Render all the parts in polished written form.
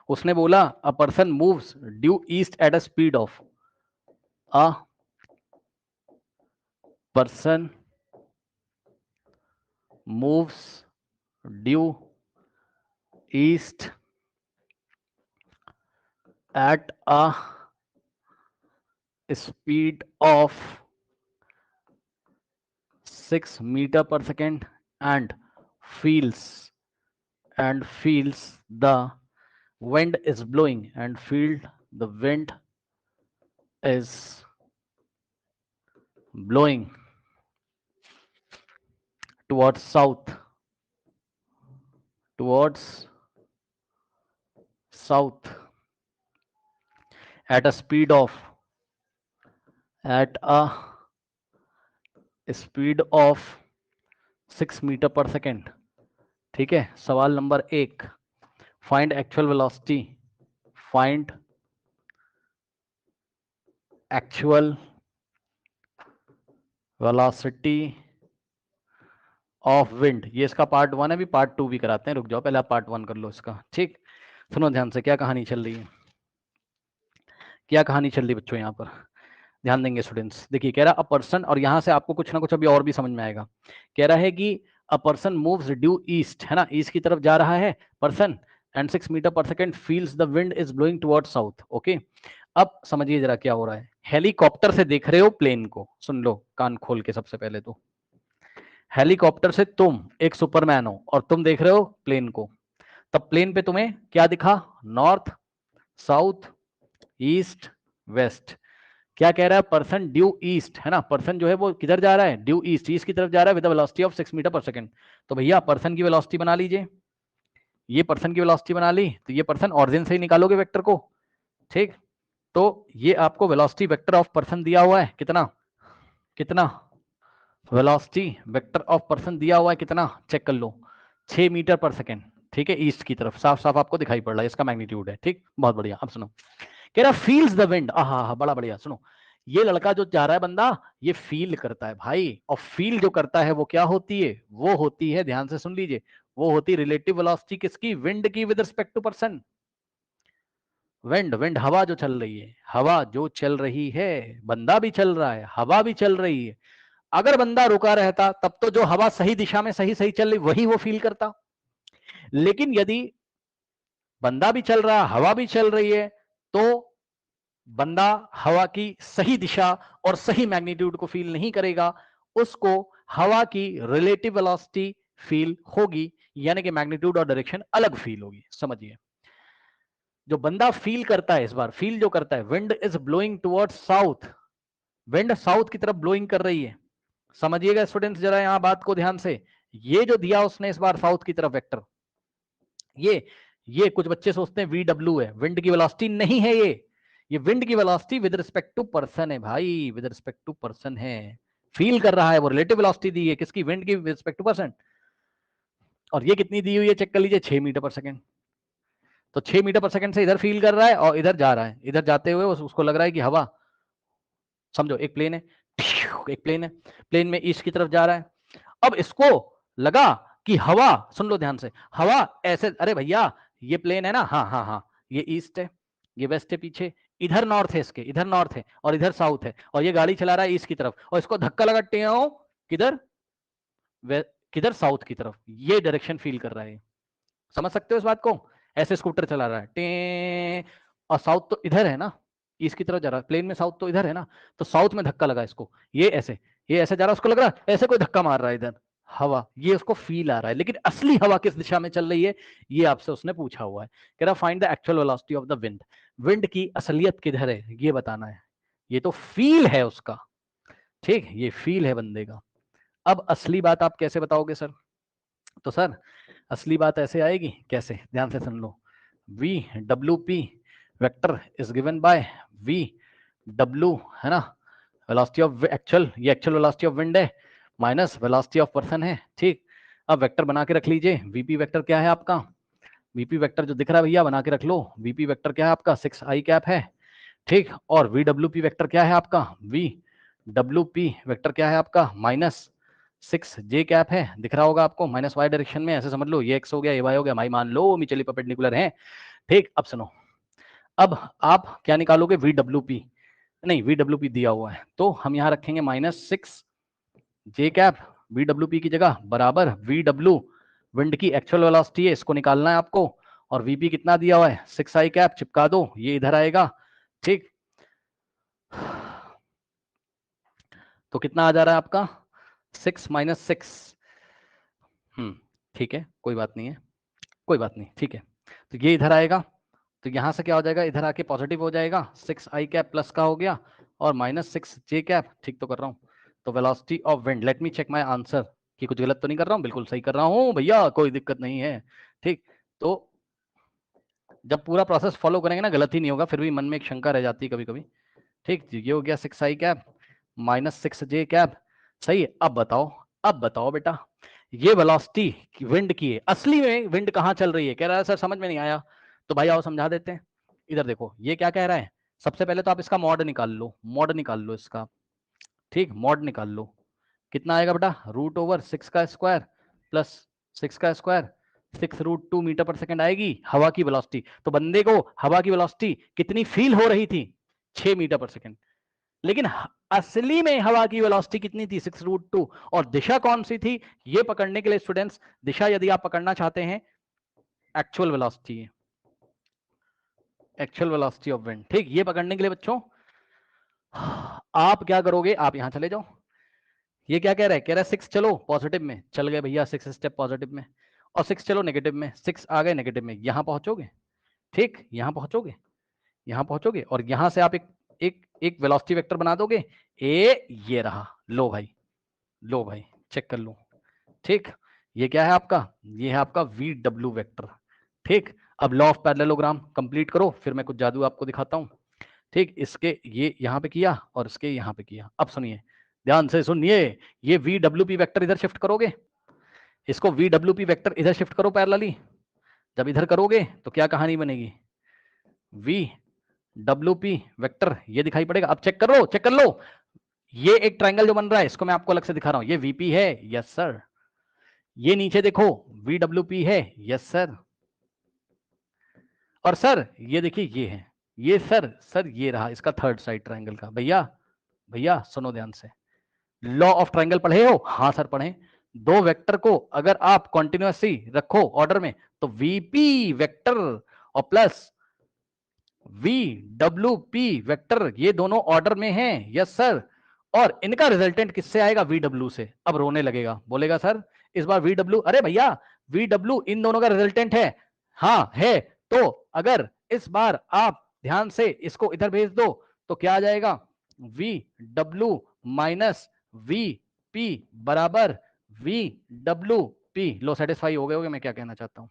उसने बोला a person moves due east at a speed of a person moves due east at a speed of 6 meter per second and feels the wind is blowing and feel the wind is blowing towards south at a speed of at a speed of 6 meter per second। ठीक है, सवाल number 1, find actual velocity, find actual velocity of wind. ये इसका part 1 है, भी part 2 भी कराते हैं, रुक जाओ पहले आप पार्ट 1 कर लो इसका। ठीक, सुनो ध्यान से, क्या कहानी चल रही है, क्या कहानी चल रही है बच्चों, यहाँ पर ध्यान देंगे स्टूडेंट्स। देखिए कह रहा अ पर्सन, और यहाँ से आपको कुछ ना कुछ अभी और भी समझ में आएगा। कह रहा है कि a person moves due east, है ना, ईस्ट की तरफ जा रहा है पर्सन, एंड 6 मीटर पर second feels the wind is blowing toward south. Okay, अब समझिए जरा क्या हो रहा है। हेलीकॉप्टर से देख रहे हो प्लेन को, सुन लो कान खोल के। सबसे पहले तो हेलीकॉप्टर से तुम एक सुपरमैन हो और तुम देख रहे हो प्लेन को, तब प्लेन पे तुम्हें क्या दिखा, नॉर्थ, साउथ, ईस्ट, वेस्ट। क्या कह रहा है, पर्सन ड्यू ईस्ट, है ना, पर्सन जो है वो किधर जा रहा है, ड्यू ईस्ट, ईस्ट की तरफ जा रहा है विद वेलोसिटी ऑफ 6 मीटर पर सेकंड। तो भैया पर्सन की वेलोसिटी बना लीजिए, ये पर्सन की वेलोसिटी बना ली, तो ये पर्सन ऑरिजिन से ही निकालोगे वेक्टर को। ठीक, तो ये आपको वेलोसिटी वेक्टर ऑफ पर्सन दिया हुआ है, कितना कितना वेलोसिटी वेक्टर ऑफ पर्सन दिया हुआ है कितना, चेक कर लो, 6 मीटर पर सेकेंड। ठीक है, ईस्ट की तरफ साफ साफ आपको दिखाई पड़ रहा है, इसका मैग्नीट्यूड है। ठीक, बहुत बढ़िया। अब सुनो, कह रहा फील्स द विंड, आहा बड़ा बढ़िया। सुनो, ये लड़का जो जा रहा है बंदा, ये फील करता है भाई, और फील जो करता है वो क्या होती है, वो होती है, ध्यान से सुन लीजिए, वो होती है रिलेटिव वेलोसिटी किसकी, विंड की, with respect to person. Wind, wind हवा जो चल रही है, हवा जो चल रही है, बंदा भी चल रहा है, हवा भी चल रही है। अगर बंदा रुका रहता तब तो जो हवा सही दिशा में सही सही चल रही वही वो फील करता, लेकिन यदि बंदा भी चल रहा, हवा भी चल रही है, तो बंदा हवा की सही दिशा और सही मैग्नीट्यूड को फील नहीं करेगा, उसको हवा की रिलेटिव वेलोसिटी फील होगी, यानी कि मैग्नीट्यूड और डायरेक्शन अलग फील होगी। समझिए, जो बंदा फील करता है, इस बार फील जो करता है, wind is blowing towards south, wind south की तरफ ब्लोइंग कर रही है। समझिएगा स्टूडेंट्स जरा यहां बात को ध्यान से, ये जो दिया उसने इस बार साउथ की तरफ वेक्टर, ये कुछ बच्चे सोचते हैं VW है, विंड की वेलोसिटी नहीं है ये विंड की velocity with respect to person है भाई, विद रिस्पेक्ट टू पर्सन है, फील कर रहा है वो, रिलेटिव वेलोसिटी दी है किसकी, विंड की, विद रिस्पेक्ट टू पर्सन। और ये कितनी दी हुई है, चेक कर लीजिए, 6 मीटर पर सेकंड। तो 6 मीटर पर सेकंड से इधर फील कर रहा है और इधर जा रहा है, इधर जाते हुए उसको लग रहा है कि हवा, समझो एक प्लेन है, एक प्लेन है, प्लेन में ईस्ट की तरफ जा रहा है। अब इसको लगा कि हवा, सुन लो ध्यान से, हवा ऐसे, अरे भैया ये प्लेन है ना, हाँ हाँ हाँ, ये ईस्ट है, ये वेस्ट है, पीछे इधर नॉर्थ है, इसके इधर नॉर्थ है और इधर साउथ है, और ये गाड़ी चला रहा है ईस्ट की तरफ, और इसको धक्का लगाते हो किधर, किधर, साउथ की तरफ, ये डायरेक्शन फील कर रहा है। समझ सकते हो इस बात को, ऐसे स्कूटर चला रहा है टे, और साउथ तो इधर है ना, ईस्ट की तरफ जा रहा है, प्लेन में साउथ तो इधर है ना, तो साउथ में धक्का लगा इसको, ये ऐसे जा रहा है, उसको लग रहा है ऐसे कोई धक्का मार रहा है इधर, हवा, ये उसको फील आ रहा है, लेकिन असली हवा किस दिशा में चल रही है, ये आपसे उसने पूछा हुआ है। कह रहा find the actual velocity of the wind, wind की असलियत किधर है ये बताना है, ये तो फील है उसका। ठीक, ये फील है बंदे का। अब असली बात आप कैसे बताओगे सर, तो सर असली बात ऐसे आएगी, कैसे, ध्यान से सुन लो, V W P vector is given by V W, है ना, वेलोसिटी ऑफ एक्चुअल, ये एक्चुअल वेलोसिटी ऑफ विंड है, माइनस वेलोसिटी ऑफ पर्सन है। ठीक, अब वेक्टर बना के रख लीजिए, वीपी वेक्टर क्या है आपका, वीपी वेक्टर जो दिख रहा है भैया बना के रख लो, वीपी वेक्टर क्या है आपका, 6i कैप है। ठीक, और वी डब्ल्यू पी वेक्टर क्या है आपका, वी डब्ल्यू पी वेक्टर क्या है आपका, माइनस 6j कैप है, दिख रहा होगा आपको, माइनस वाई डायरेक्शन में, ऐसे समझ लो, ये x हो गया, ये y हो गया, भाई मान लो म्यूचुअली परपेंडिकुलर है। ठीक, अब सुनो, अब आप क्या निकालोगे, VWP, नहीं VWP दिया हुआ है तो हम यहाँ रखेंगे -6 J कैप VWP की जगह बराबर VW विंड की एक्चुअल वेलोसिटी है, इसको निकालना है आपको, और VP कितना दिया हुआ है 6I कैप, चिपका दो, ये इधर आएगा। ठीक, तो कितना आ जा रहा है आपका 6 - 6, ठीक है, कोई बात नहीं है, कोई बात नहीं, ठीक है, तो ये इधर आएगा, तो यहां से क्या हो जाएगा, इधर आके पॉजिटिव हो जाएगा, 6I कैप प्लस का हो गया और -6 J कैप, ठीक तो कर रहा हूँ, तो velocity of wind, let me check my answer कि कुछ गलत तो नहीं कर रहा हूँ, बिल्कुल सही कर रहा हूँ भैया, कोई दिक्कत नहीं है। ठीक, तो जब पूरा प्रोसेस फॉलो करेंगे ना गलत ही नहीं होगा, फिर भी मन में एक शंका रह जाती है कभी कभी। ठीक, ये हो गया 6I कैप -6 J कैप, सही है। अब बताओ बेटा, ये वेलोसिटी विंड की है, असली में विंड कहाँ चल रही है, कह रहा है सर समझ में नहीं आया, तो भाई आओ समझा देते हैं। इधर देखो ये क्या कह रहा है, सबसे पहले तो आप इसका मॉड निकाल लो इसका, ठीक, मॉड निकाल लो, कितना आएगा बेटा, √6 का स्क्वायर प्लस 6 का स्क्वायर, 6√2 मीटर पर सेकंड आएगी हवा की वेलोसिटी। तो बंदे को हवा की वेलोसिटी कितनी फील हो रही थी, 6 मीटर पर सेकंड, लेकिन असली में हवा की वेलोसिटी कितनी थी, 6√2। और दिशा कौन सी थी, ये पकड़ने के लिए स्टूडेंट्स, दिशा यदि आप पकड़ना चाहते हैं, एक्चुअल वेलोसिटी है, एक्चुअल वेलोसिटी ऑफ विंड। ठीक, ये पकड़ने के लिए बच्चों आप क्या करोगे, आप यहां चले जाओ, ये क्या कह रहा है, कह रहा है 6 चलो पॉजिटिव में, चल गए भैया 6 स्टेप पॉजिटिव में, और 6 चलो नेगेटिव में, 6 आ गए नेगेटिव में, यहां पहुंचोगे, ठीक, यहां पहुंचोगे और यहां से आप एक एक एक वेलोसिटी वेक्टर बना दोगे, ये रहा, लो भाई चेक कर लो। ठीक, ये क्या है आपका, ये है आपका VW वेक्टर। ठीक, अब लॉ ऑफ पैरेललोग्राम कंप्लीट करो, फिर मैं कुछ जादू आपको दिखाता हूं। ठीक, इसके ये यहां पे किया और इसके यहां पे किया। अब सुनिए, ध्यान से सुनिए, ये VWP वेक्टर इधर शिफ्ट करोगे, इसको VWP वेक्टर इधर शिफ्ट करो पैरेलली, जब इधर करोगे तो क्या कहानी बनेगी, VWP वेक्टर ये दिखाई पड़ेगा। अब चेक कर लो, ये एक ट्रायंगल जो बन रहा है, इसको मैं आपको अलग से दिखा रहा हूं, ये VP है, यस सर, ये नीचे देखो VWP है, यस सर, और सर ये देखिए ये है, ये सर ये रहा इसका थर्ड साइड ट्रायंगल का। भैया सुनो ध्यान से, लॉ ऑफ ट्रायंगल पढ़े हो, हाँ सर पढ़े। दो वेक्टर को अगर आप कॉन्टिन्यूअसली रखो ऑर्डर में, तो VP वेक्टर और प्लस VWP वेक्टर ये दोनों ऑर्डर में हैं, यस सर, और इनका रिजल्टेंट किससे आएगा, VW से। अब रोने लगेगा, बोलेगा सर इस बार VW, अरे भैया VW इन दोनों का रिजल्टेंट है, हाँ है, तो अगर इस बार आप ध्यान से इसको इधर भेज दो तो क्या आ जाएगा, VW माइनस VP बराबर VWP। लो सेटिस्फाई हो गए होगे मैं क्या कहना चाहता हूं,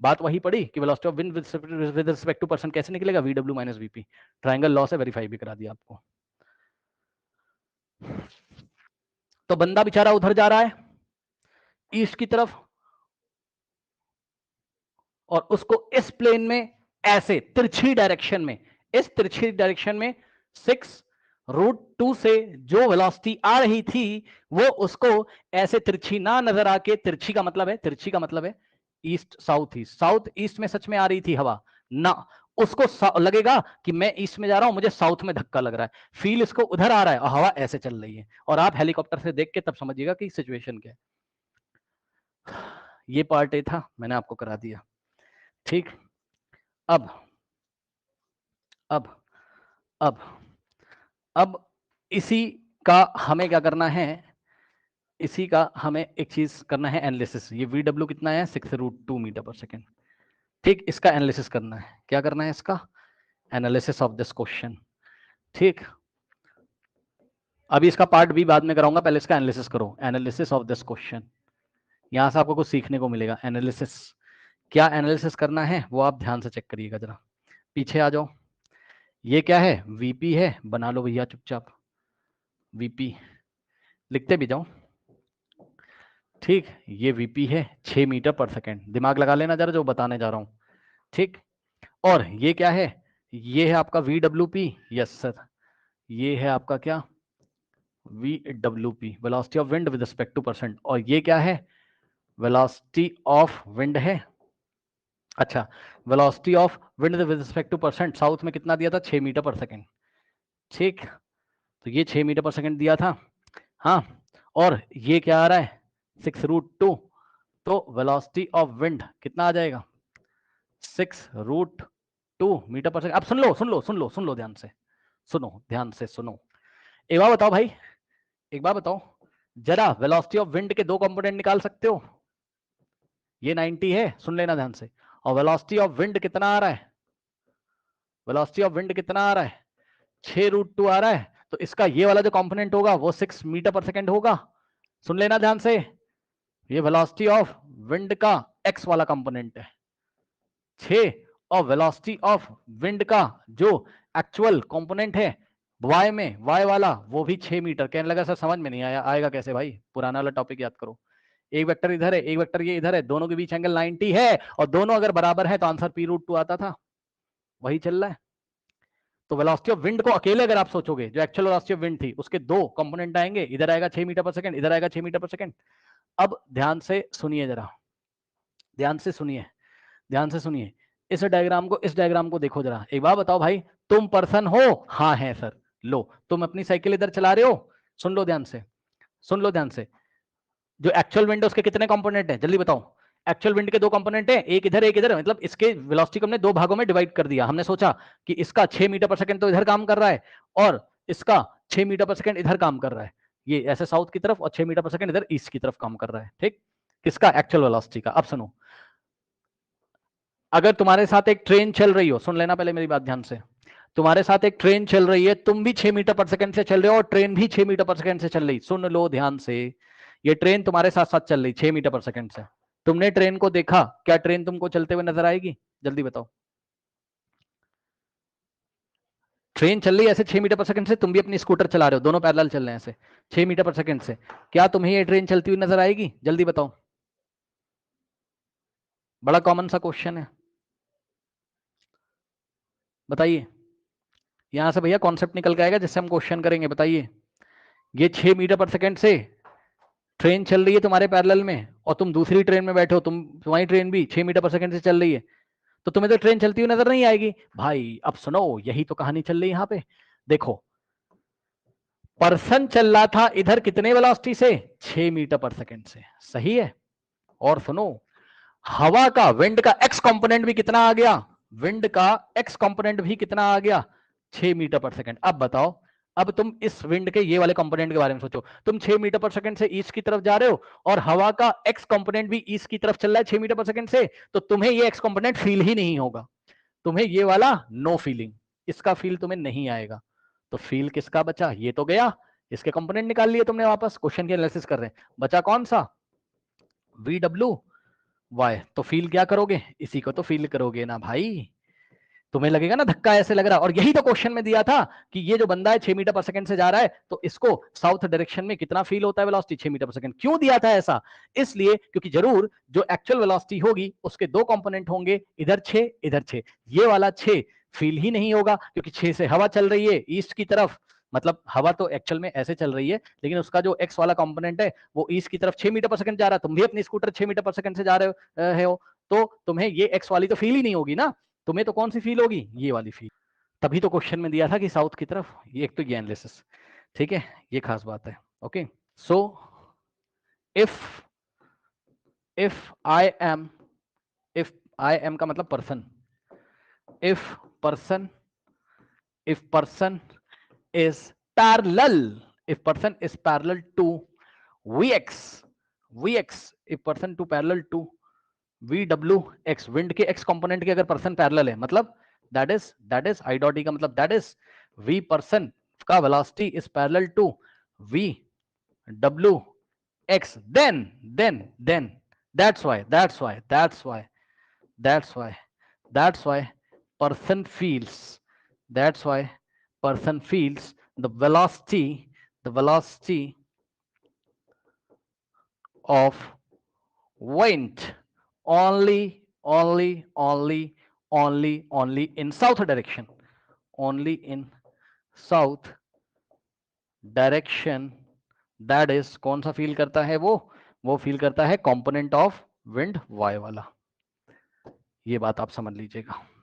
बात वही पड़ी कि velocity of wind with respect to person कैसे निकलेगा, VW minus VP, triangle law से वेरीफाई भी करा दिया आपको। तो बंदा बेचारा उधर जा रहा है ईस्ट की तरफ, और उसको इस प्लेन में ऐसे तिरछी डायरेक्शन में, इस तिरछी डायरेक्शन में 6√2 से जो वेलोसिटी आ रही थी वो उसको ऐसे तिरछी ना नजर आके, तिरछी का मतलब है ईस्ट साउथ ईस्ट में सच में आ रही थी हवा ना, उसको लगेगा कि मैं ईस्ट में जा रहा हूं, मुझे साउथ में धक्का लग रहा है, फील इसको उधर आ रहा है और हवा ऐसे चल रही है, और आप हेलीकॉप्टर से देख के तब समझिएगा कि सिचुएशन क्या है। ये पार्ट ए था, मैंने आपको करा दिया। ठीक, अब अब अब अब इसी का हमें क्या करना है, इसी का हमें एक चीज करना है एनालिसिस। ये VW कितना है, 6√2 मीटर पर सेकेंड। ठीक, इसका एनालिसिस करना है, क्या करना है इसका एनालिसिस ऑफ दिस क्वेश्चन। ठीक, अभी इसका पार्ट बी बाद में कराऊंगा, पहले इसका एनालिसिस करो, एनालिसिस ऑफ दिस क्वेश्चन। यहां से आपको कुछ सीखने को मिलेगा, एनालिसिस क्या एनालिसिस करना है वो आप ध्यान से चेक करिएगा जरा, पीछे आ जाओ। ये क्या है, VP है, बना लो भैया चुपचाप, VP लिखते भी जाओ। ठीक, ये VP है 6 मीटर पर सेकेंड, दिमाग लगा लेना जरा जो बताने जा रहा हूं। ठीक, और ये क्या है, ये है आपका VWP, यस सर, ये है आपका क्या, VWP velocity of wind with respect two percent, और ये क्या है, वेलोसिटी ऑफ विंड है, अच्छा, velocity of wind with respect two percent, south में कितना दिया था? 6 मीटर पर सेकेंड। ठीक, तो ये 6 मीटर पर सेकेंड दिया था। हाँ, और ये क्या आ रहा है? 6√2, तो वेलोसिटी ऑफ विंड कितना आ जाएगा? 6√2 मीटर पर सेकेंड। अब सुन लो सुन लो सुन लो सुन लो, ध्यान से सुनो, ध्यान से सुनो। एक बार बताओ भाई, एक बार बताओ जरा, वेलोसिटी ऑफ विंड के दो कंपोनेंट निकाल सकते हो? ये 90 है, सुन लेना ध्यान से, और वेलोसिटी ऑफ विंड कितना आ रहा है? वेलोसिटी ऑफ विंड कितना आ रहा है? 6√2 आ रहा है। तो इसका ये वाला जो कंपोनेंट होगा वो 6 मीटर पर सेकेंड होगा। सुन लेना ध्यान से, ये वेलोसिटी ऑफ विंड का एक्स वाला कंपोनेंट है 6, और वेलोसिटी ऑफ विंड का जो एक्चुअल कंपोनेंट है वाई में, वाई वाला वो भी 6 मीटर। कहने लगा सर समझ में नहीं आया, आएगा कैसे भाई? पुराना वाला टॉपिक याद करो, एक वेक्टर इधर है, एक वेक्टर ये इधर है, दोनों के बीच एंगल 90 है, और दोनों अगर बराबर है तो आंसर p√2 आता था। वही चल रहा है। तो वेलोसिटी ऑफ विंड को अकेले अगर आप सोचोगे, जो एक्चुअल वेलोसिटी ऑफ विंड थी उसके दो कंपोनेंट आएंगे, इधर आएगा 6 मीटर पर सेकंड, इधर आएगा 6 मीटर पर सेकंड। अब ध्यान से सुनिए जरा, ध्यान से सुनिए, ध्यान से सुनिए, इस डायग्राम को, इस डायग्राम को देखो जरा। एक बार बताओ भाई, तुम पर्सन हो? हाँ है सर। लो, तुम अपनी साइकिल इधर चला रहे हो, सुन लो ध्यान से, सुन लो ध्यान से, जो एक्चुअल विंड है उसके कितने कंपोनेंट हैं? जल्दी बताओ। एक्चुअल विंड के दो कंपोनेंट हैं, एक इधर एक इधर, मतलब इसके वेलोसिटी को हमने दो भागों में डिवाइड कर दिया। हमने सोचा कि इसका 6 मीटर पर सेकंड तो इधर काम कर रहा है, और इसका 6 मीटर पर सेकंड इधर काम कर रहा है, ये ऐसे साउथ की तरफ, और 6 मीटर पर सेकंड इधर ईस्ट की तरफ काम कर रहा है। ठीक, किसका? एक्चुअल वेलोसिटी का। अब सुनो, अगर तुम्हारे साथ एक ट्रेन चल रही हो, सुन लेना पहले मेरी बात ध्यान से, तुम्हारे साथ एक ट्रेन चल रही है, तुम भी 6 मीटर पर सेकंड से चल रहे हो और ट्रेन भी 6 मीटर पर सेकंड से चल रही, सुन लो ध्यान से, ये ट्रेन तुम्हारे साथ साथ चल रही 6 मीटर पर सेकंड से। तुमने ट्रेन को देखा, क्या ट्रेन तुमको चलते हुए नजर आएगी? जल्दी बताओ। ट्रेन चल रही है ऐसे 6 मीटर पर सेकंड से, तुम भी अपनी स्कूटर चला रहे हो, दोनों पैरेलल चल रहे हैं ऐसे 6 मीटर पर सेकंड से, क्या तुम्हें ये ट्रेन चलती हुई नजर आएगी? जल्दी बताओ। बड़ा कॉमन सा क्वेश्चन है, बताइए। यहां से भैया कॉन्सेप्ट निकल के आएगा जिससे हम क्वेश्चन करेंगे। बताइए, ये 6 मीटर पर सेकंड से ट्रेन चल रही है तुम्हारे पैरेलल में, और तुम दूसरी ट्रेन में बैठे हो, तुम्हारी ट्रेन भी 6 मीटर पर सेकंड से चल रही है, तो तुम्हें तो ट्रेन चलती हुई नजर नहीं आएगी भाई। अब सुनो, यही तो कहानी चल रही है यहाँ पे। देखो, पर्सन चल रहा था इधर कितने वेलोसिटी से? 6 मीटर पर सेकंड से, सही है। और सुनो, हवा का, विंड का एक्स कंपोनेंट भी कितना आ गया? विंड का एक्स कंपोनेंट भी कितना आ गया? 6 मीटर पर सेकंड। अब बताओ, अब तुम इस विंड के ये वाले कंपोनेंट के बारे में सोचो, तुम 6 मीटर पर सेकंड से ईस्ट की तरफ जा रहे हो, और हवा का एक्स कंपोनेंट भी ईस्ट की तरफ चल रहा है 6 मीटर पर सेकंड से, तो तुम्हें ये एक्स कंपोनेंट फील ही नहीं होगा, तुम्हें ये वाला नो फीलिंग, इसका फील तुम्हें नहीं आएगा। तो फील किसका बचा? ये तो गया, इसके कंपोनेंट निकाल लिए तुमने, वापस क्वेश्चन की एनालिसिस कर रहे हैं, बचा कौन सा? VW Y. तो फील क्या करोगे? इसी को तो फील करोगे ना भाई। तुम्हें लगेगा ना धक्का ऐसे लग रहा, और यही तो क्वेश्चन में दिया था कि ये जो बंदा है 6 मीटर पर सेकंड से जा रहा है, तो इसको साउथ डायरेक्शन में कितना फील होता है वेलोसिटी? 6 मीटर पर सेकंड। क्यों दिया था ऐसा? इसलिए क्योंकि जरूर जो एक्चुअल वेलोसिटी होगी उसके दो कंपोनेंट होंगे, इधर 6 इधर 6, ये वाला 6 फील ही नहीं होगा, क्योंकि 6 से हवा चल रही है ईस्ट की तरफ, मतलब हवा तो एक्चुअल में ऐसे चल रही है, लेकिन उसका जो एक्स वाला कंपोनेंट है वो ईस्ट की तरफ 6 मीटर पर सेकंड जा रहा है, तुम भी अपनी स्कूटर 6 मीटर पर सेकंड से जा रहे हो, तो तुम्हें ये एक्स वाली तो फील ही नहीं होगी ना, तुम्हें तो कौन सी फील होगी? ये वाली फील। तभी तो क्वेश्चन में दिया था कि साउथ की तरफ, ये एक तो ये एनालिसिस, ठीक है, ये खास बात है। Okay, so if if I am, if I am का मतलब person, if person, if person is parallel, if person is parallel to vx, vx, if person to parallel to vwx, wind के x component के अगर person parallel है, मतलब that is I dot E का मतलब that is v person का velocity is parallel to v w x, then that's why person feels, that's why person feels the velocity of wind only in south direction, only in south direction, that is कौन सा feel करता है? वो feel करता है component of wind Y वाला। ये बात आप समझ लीजिएगा।